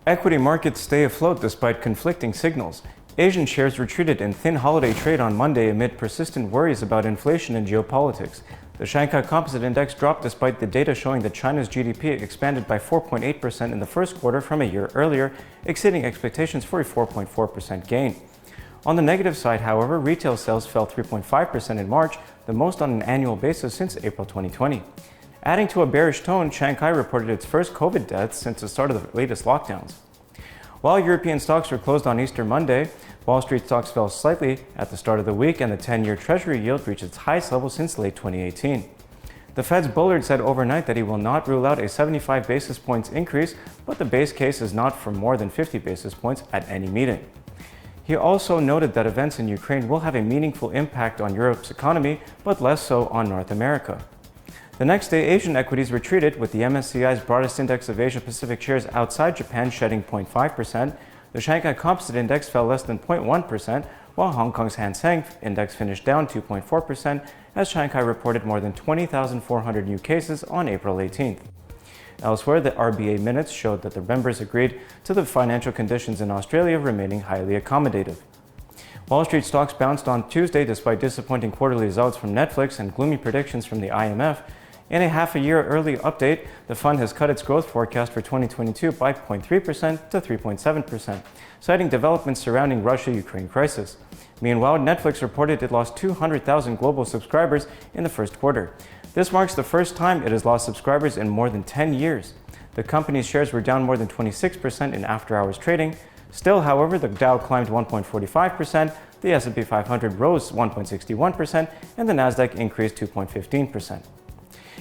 Equity markets stay afloat despite conflicting signals. Asian shares retreated in thin holiday trade on Monday amid persistent worries about inflation and geopolitics. The Shanghai Composite Index dropped despite the data showing that China's GDP expanded by 4.8% in the first quarter from a year earlier, exceeding expectations for a 4.4% gain. On the negative side, however, retail sales fell 3.5% in March, the most on an annual basis since April 2020. Adding to a bearish tone, Shanghai reported its first COVID deaths since the start of the latest lockdowns. While European stocks were closed on Easter Monday, Wall Street stocks fell slightly at the start of the week and the 10-year Treasury yield reached its highest level since late 2018. The Fed's Bullard said overnight that he will not rule out a 75 basis points increase, but the base case is not for more than 50 basis points at any meeting. He also noted that events in Ukraine will have a meaningful impact on Europe's economy, but less so on North America. The next day, Asian equities retreated, with the MSCI's broadest index of Asia-Pacific shares outside Japan shedding 0.5%. The Shanghai Composite Index fell less than 0.1%, while Hong Kong's Hang Seng Index finished down 2.4% as Shanghai reported more than 20,400 new cases on April 18th. Elsewhere, the RBA minutes showed that the members agreed to the financial conditions in Australia remaining highly accommodative. Wall Street stocks bounced on Tuesday despite disappointing quarterly results from Netflix and gloomy predictions from the IMF. In a half-a-year early update, the fund has cut its growth forecast for 2022 by 0.3% to 3.7%, citing developments surrounding Russia-Ukraine crisis. Meanwhile, Netflix reported it lost 200,000 global subscribers in the first quarter. This marks the first time it has lost subscribers in more than 10 years. The company's shares were down more than 26% in after-hours trading. Still, however, the Dow climbed 1.45%, the S&P 500 rose 1.61%, and the Nasdaq increased 2.15%.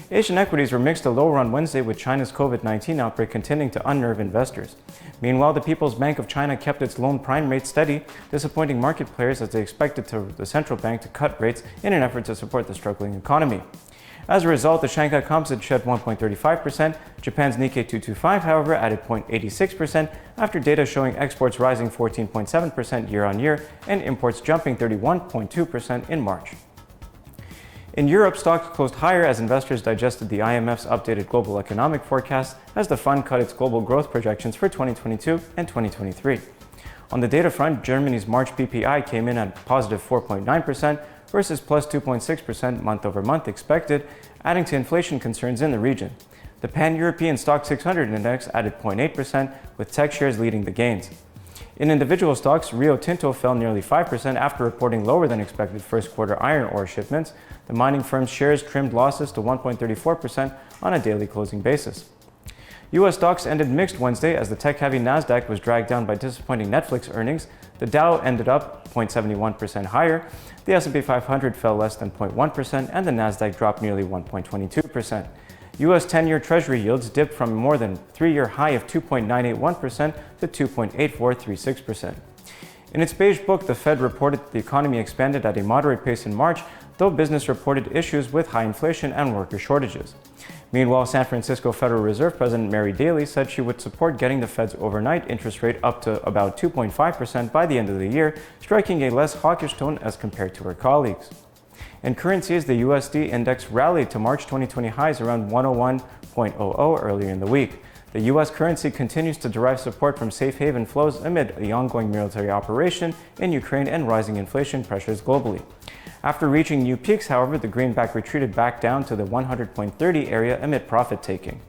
Asian equities were mixed to lower on Wednesday, with China's COVID-19 outbreak continuing to unnerve investors. Meanwhile, the People's Bank of China kept its loan prime rate steady, disappointing market players as they expected the central bank to cut rates in an effort to support the struggling economy. As a result, the Shanghai Composite shed 1.35%. Japan's Nikkei 225, however, added 0.86% after data showing exports rising 14.7% year-on-year and imports jumping 31.2% in March. In Europe, stocks closed higher as investors digested the IMF's updated global economic forecast as the fund cut its global growth projections for 2022 and 2023. On the data front, Germany's March PPI came in at positive 4.9% versus plus 2.6% month-over-month expected, adding to inflation concerns in the region. The Pan-European Stock 600 index added 0.8%, with tech shares leading the gains. In individual stocks, Rio Tinto fell nearly 5% after reporting lower than expected first quarter iron ore shipments. The mining firm's shares trimmed losses to 1.34% on a daily closing basis. U.S. stocks ended mixed Wednesday as the tech-heavy Nasdaq was dragged down by disappointing Netflix earnings. The Dow ended up 0.71% higher, the S&P 500 fell less than 0.1%, and the Nasdaq dropped nearly 1.22%. U.S. 10-year Treasury yields dipped from more than three-year high of 2.981% to 2.8436%. In its beige book, the Fed reported that the economy expanded at a moderate pace in March, though business reported issues with high inflation and worker shortages. Meanwhile, San Francisco Federal Reserve President Mary Daly said she would support getting the Fed's overnight interest rate up to about 2.5% by the end of the year, striking a less hawkish tone as compared to her colleagues. In currencies, the USD index rallied to March 2020 highs around 101.00 earlier in the week. The U.S. currency continues to derive support from safe haven flows amid the ongoing military operation in Ukraine and rising inflation pressures globally. After reaching new peaks, however, the greenback retreated back down to the 100.30 area amid profit-taking.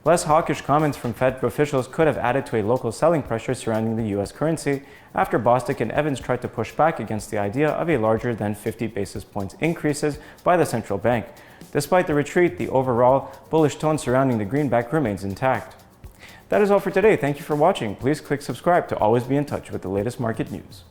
Less hawkish comments from Fed officials could have added to a local selling pressure surrounding the U.S. currency after Bostic and Evans tried to push back against the idea of a larger than 50 basis points increases by the central bank. Despite the retreat, the overall bullish tone surrounding the greenback remains intact. That is all for today. Thank you for watching. Please click subscribe to always be in touch with the latest market news.